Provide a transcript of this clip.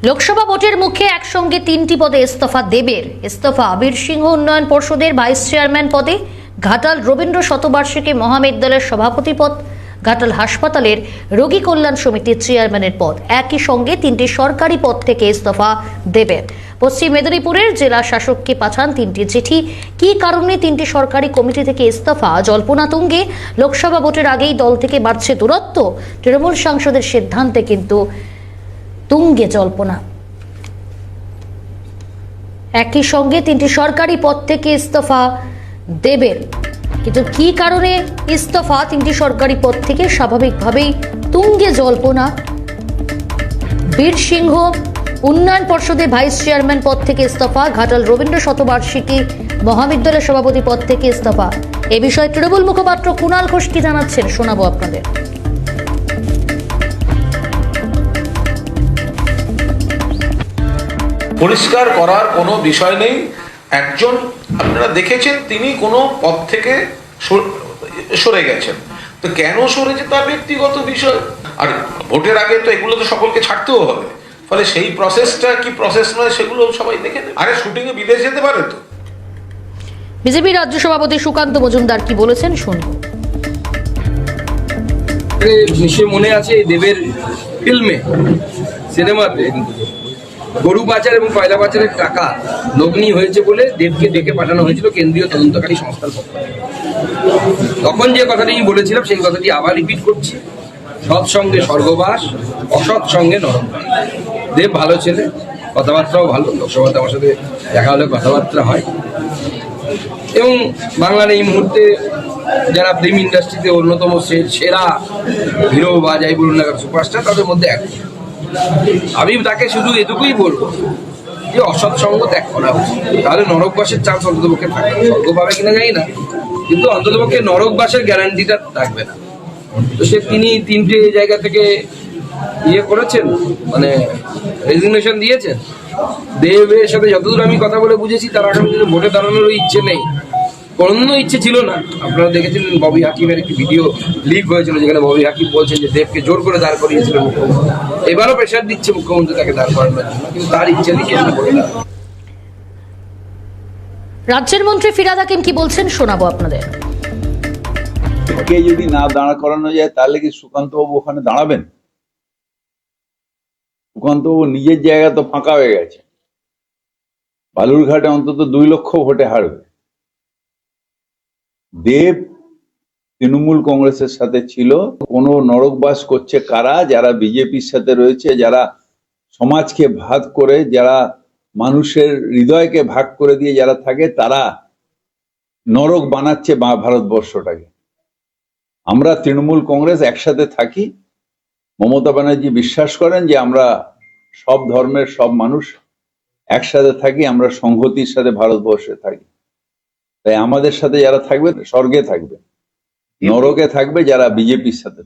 লোকসভা ভোটের মুখে একসঙ্গে তিনটি পদে ইস্তফা দেবের। ইস্তফা বীরসিংহ উন্নয়ন পর্ষদের ভাইস চেয়ারম্যান পদে, ঘাটাল রবীন্দ্র শতবার্ষিকী মহাবিদ্যালয়ের সভাপতি পদ, ঘাটাল হাসপাতালের রোগী কল্যাণ সমিতির চেয়ারম্যানের পদ। একই সঙ্গে তিনটি সরকারি পদ থেকে ইস্তফা দেবের। পশ্চিম মেদিনীপুরের জেলা শাসককে পাঠান তিনটি চিঠি। কী কারণে তিনটি সরকারি কমিটি থেকে ইস্তফা? জল্পনা তুঙ্গে। লোকসভা ভোটের আগেই দল থেকে বাড়ছে দূরত্ব। তৃণমূল সাংসদের সিদ্ধান্তে কিন্তু তুঙ্গে জল্পনা। একই সঙ্গে তিনটি সরকারি পদ থেকে ইস্তফা দেবের, কিন্তু কি কারণে ইস্তফা তিনটি সরকারি পদ থেকে? স্বাভাবিকভাবেই তুঙ্গে জল্পনা। বীরসিংহ উন্নয়ন পর্ষদের ভাইস চেয়ারম্যান পদ থেকে ইস্তফা, ঘাটাল রবীন্দ্র শতবার্ষিকী মহাবিদ্যালয় সভাপতি পদ থেকে ইস্তফা। এ বিষয়ে তৃণমূল মুখপাত্র কুণাল ঘোষ কি জানাচ্ছেন শোনাবো আপনাদের। পরিষ্কার করার কোনো বিষয় নেই। একজন আপনারা দেখেছেন তিনি কোনো পদ থেকে সরে গেছেন, তো কেন সরেছে তার ব্যক্তিগত বিষয়। আর ভোটের আগে তো এগুলো তো সকলকে ছাড়তেও হবে, ফলে সেই প্রসেসটা কি প্রসেস নয় সেগুলো সবাই দেখে নেবে। আরে শুটিংয়ে বিদেশ যেতে পারে তো। বিজেপি রাজ্য সভাপতি সুকান্ত মজুমদার কি বলেছেন শুনুন। নিশ্চয় মনে আছে দেবের ফিল্মে, সিনেমাতে গরু পাচার এবং কয়লা পাচারের টাকা লগ্নি হয়েছে বলে দেবকে ডেকে পাঠানো হয়েছিল কেন্দ্রীয় তদন্তকারী সংস্থার পক্ষ থেকে। তখন যে কথাটি আমি বলেছিলাম সেই কথাটি আবার রিপিট করছি, সৎসঙ্গে স্বর্গবাস, অসৎ সঙ্গে নরকবাস। দেব ভালো ছেলে, কথাবার্তাও ভালো, লোকসভাতে আমার সাথে দেখা হলে কথাবার্তা হয়, এবং বাংলার এই মুহূর্তে যারা ফিল্ম ইন্ডাস্ট্রিতে অন্যতম সেরা হিরো বা যাই বলুন না সুপারস্টার, তাদের মধ্যে এক। আমি তাকে শুধু এটুকুই বলবো যে অসৎ সঙ্গ ত্যাগ করা উচিত, তাহলে নরকবাসের চান্স অন্ততপক্ষে থাকবে। স্বর্গ পাবে কিনা জানি না, কিন্তু অন্ততপক্ষে নরকবাসের গ্যারান্টিটা থাকবে না। তো তিনি তিনটে জায়গা থেকে করেছেন, মানে রেজিগনেশন দিয়েছেন। দেবের সাথে যতদূর আমি কথা বলে বুঝেছি তার আগামী দিনে ভোটে দাঁড়ানোরও ইচ্ছে নেই, কোনো ইচ্ছে ছিল না। আপনারা দেখেছিলেন ববি হাকিমের একটি ভিডিও লিক হয়েছিল, যেখানে ববি হাকিম বলছেন যে দেবকে জোর করে দাঁড় করিয়েছিলেন মুখ্যমন্ত্রী। এবারও প্রেশার দিচ্ছে মুখ্যমন্ত্রী তাকে দাঁড় করানোর জন্য, কিন্তু তার ইচ্ছে লিখে বলে না। রাজ্যের মন্ত্রী ফিরহাদ হাকিম কি বলছেন শোনাবো আপনাদের। কে যদি না দাঁড়া করানো যায় তাহলে কি সুকান্তবাবু ওখানে দাঁড়াবেন? সুকান্তবাবু নিজের জায়গা তো ফাঁকা হয়ে গেছে, বালুরঘাটে অন্তত 2 লক্ষ ভোটে হারবে। দেব তৃণমূল কংগ্রেসের সাথে ছিল, কোনো নরকবাস করছে কারা? যারা বিজেপির সাথে রয়েছে, যারা সমাজকে ভাগ করে, যারা মানুষের হৃদয়কে ভাগ করে দিয়ে যারা থাকে, তারা নরক বানাচ্ছে ভারতবর্ষটাকে। আমরা তৃণমূল কংগ্রেস একসাথে থাকি। মমতা ব্যানার্জি বিশ্বাস করেন যে আমরা সব ধর্মের সব মানুষ একসাথে থাকি, আমরা সংহতির সাথে ভারতবর্ষে থাকি। তাই আমাদের সাথে যারা থাকবে স্বর্গে থাকবে, নরকে থাকবে যারা বিজেপির সাথে।